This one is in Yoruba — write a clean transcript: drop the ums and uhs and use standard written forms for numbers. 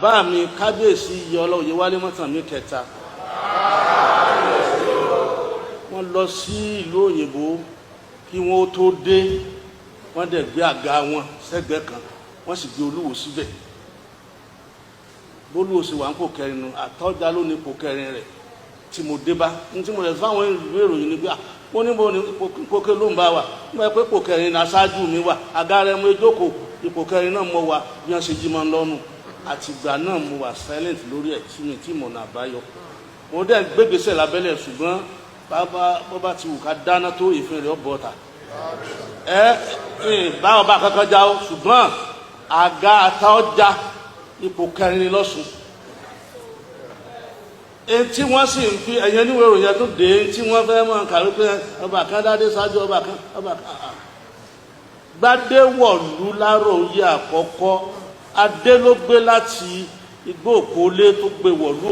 bàbá mi kábíyèsí iye ọlọ́ọ̀yẹ wálé mọ́tànmí kẹta wọ́n lọ sí ìlú òyìnbó kí wọ́n tó dé wọ́n dẹ̀ gbé àga wọn sẹ́gbẹ̀ẹ́ kan wọ́n sì gbé Olúwo síbẹ̀ bólúwo sì wà ń pò kẹrin nu Àtáójá ló ní pò kẹrin rẹ̀ tí mo dé bá ní tí mo lè fáwọn ìwé ìròyìn níbi mo ní mo ní pòkè ló ń bá wà mo pé pò kẹrin náà aṣáájú mi wà àga rẹ̀ mo jókòó ipò kẹrin náà mo wà bí wọ́n ṣe jí mọ́ lọ́nu àtìgbà náà mo wà silent lórí ẹ̀ tí mi tí mo nà bá yọ mo dẹ̀ gbégbèsè lábẹ́lẹ̀ ṣùgbọ́n bàbá ti wù ká dáná tó ìfin rẹ̀ ọ̀bọ̀ ta báwọn bá kankan já o ṣùgbọ́n àga Àtáójá ipò kẹrin lọ́sùn tí wọ́n sì ń fi ẹ̀yẹ níwèé ìròyìn tó dé tí wọ́n fẹ́ mọ̀ kàwé pé ọba kan dádé ṣáájú ọba kan Gbádéwọ̀lú Láròyé àkọ́kọ́ adé ló gbé láti Igbó Òkólé tó gbé wọ̀lú